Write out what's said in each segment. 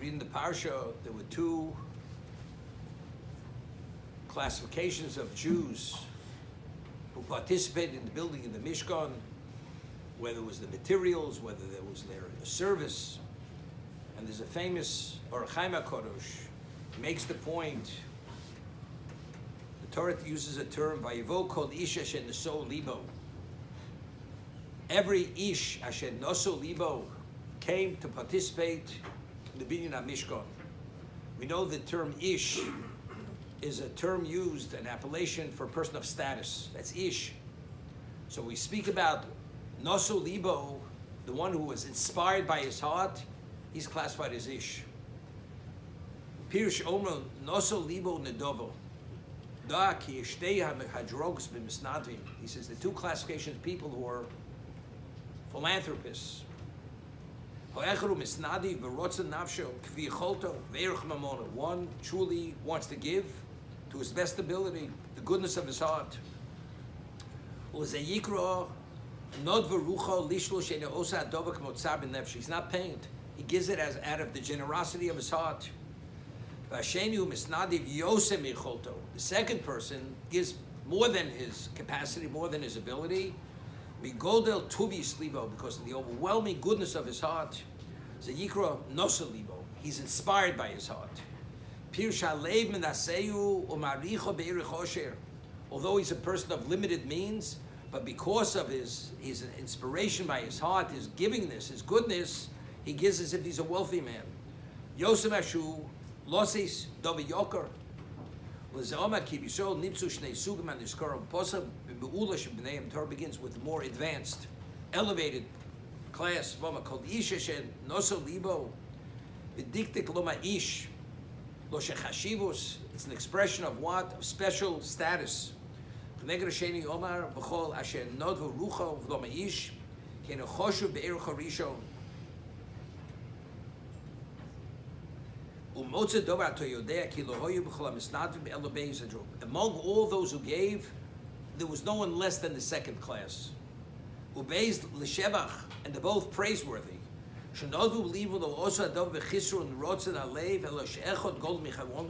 read in the Parsha, there were two classifications of Jews who participated in the building of the Mishkan, whether it was the materials, whether there was their service. And there's a famous Orach Chaim HaKadosh, makes the point, the Torah uses a term, Vayivo kol ish asher noso libo. Every ish asher noso libo came to participate in the Binyan HaMishkan. We know the term ish is a term used, an appellation for a person of status. That's ish. So we speak about noso libo, the one who was inspired by his heart, he's classified as ish. Pirush Omer noso libo nedovo. Da ki ishtei ha-hadrogos b'misnadvim. He says the two classifications of people who are philanthropists. Ho'echaru misnadi v'rotzen nafsho kvi yicholto ve'erech mamona. One truly wants to give to his best ability, the goodness of his heart. U'zeyikro nod v'rucho lishlo she'ne osa adova k'motza b'nefesh. He's not paying it. He gives it as out of the generosity of his heart. The second person gives more than his capacity, more than his ability, because of the overwhelming goodness of his heart. He's inspired by his heart. Although he's a person of limited means, but because of his inspiration by his heart, his givingness, his goodness, he gives as if he's a wealthy man. Yosef Ashu, Losis, Dovi Yoker, L'zeoma ki b'Yisrael nipsu shnei sugim and niskara b'posa b'be'ula sheb'neiim. Torah begins with more advanced, elevated class. V'oma called Isha shen noso libo, v'diktik lo ma'ish, lo shechashivus. It's an expression of what? Of special status. V'neged Hasheni Omar v'chol asher nodvu rucho v'lo ma'ish, ki nechoshu be'erech harishon. Among all those who gave, there was no one less than the second class. And they're both praiseworthy. I only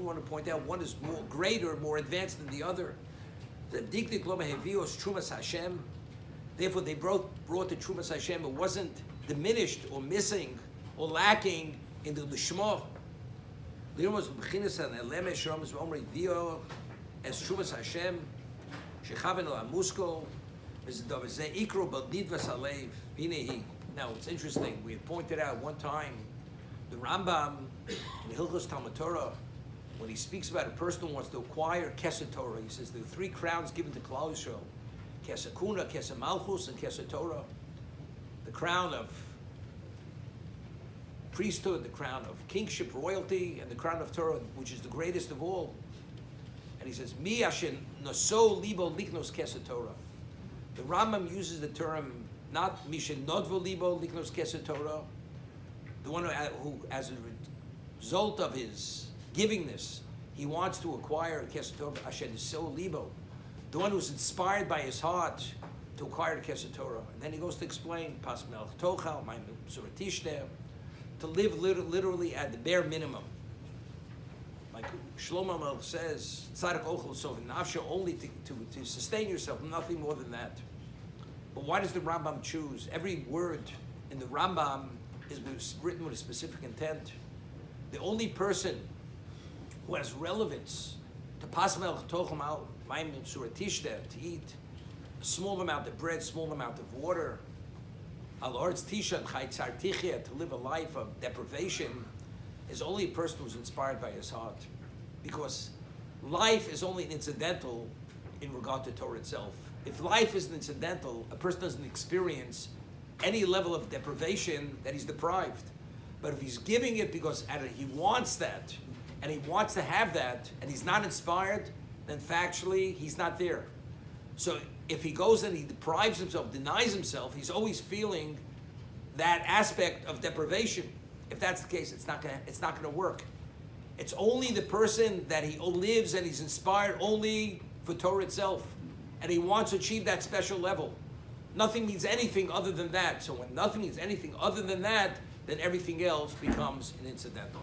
want to point out one is more greater, more advanced than the other. Therefore, they brought the Trumas Hashem. It wasn't diminished or missing or lacking in the Lishma. As Trumas Hashem, Shechaven al Amusko, Ikro Baldidvas Alev, Hinehi. Now it's interesting, we had pointed out one time, the Rambam in Hilchos Talmud Torah, when he speaks about a person who wants to acquire Kesed Torah, he says there are three crowns given to Klal Yisrael: Kesed Kuna, Kesed Malchus, and Kesed Torah. The crown of priesthood, the crown of kingship, royalty, and the crown of Torah, which is the greatest of all. And he says, Mi ashen noso libo liknos kesed Torah. The Rambam uses the term not mishen nodvo libo liknos kesed Torah, the one who, as a result of his givingness, he wants to acquire kesed Torah, ashen noso libo, the one who's inspired by his heart to acquire the kesed Torah. And then he goes to explain, pas melech tochal, my suratishter, to live literally at the bare minimum. Like Shlomo Melech says, tzaddik ochel sov nafsho, only to sustain yourself, nothing more than that. But why does the Rambam choose? Every word in the Rambam is written with a specific intent. The only person who has relevance to pas melech tochel ma'im suratishter, to eat a small amount of bread, small amount of water, to live a life of deprivation, is only a person who's inspired by his heart. Because life is only incidental in regard to Torah itself. If life is incidental, a person doesn't experience any level of deprivation that he's deprived. But if he's giving it because he wants that, and he wants to have that, and he's not inspired, then factually he's not there. So if he goes and he deprives himself, denies himself, he's always feeling that aspect of deprivation. If that's the case, it's not gonna work. It's only the person that he lives and he's inspired only for Torah itself, and he wants to achieve that special level. Nothing means anything other than that. So when nothing means anything other than that, then everything else becomes an incidental.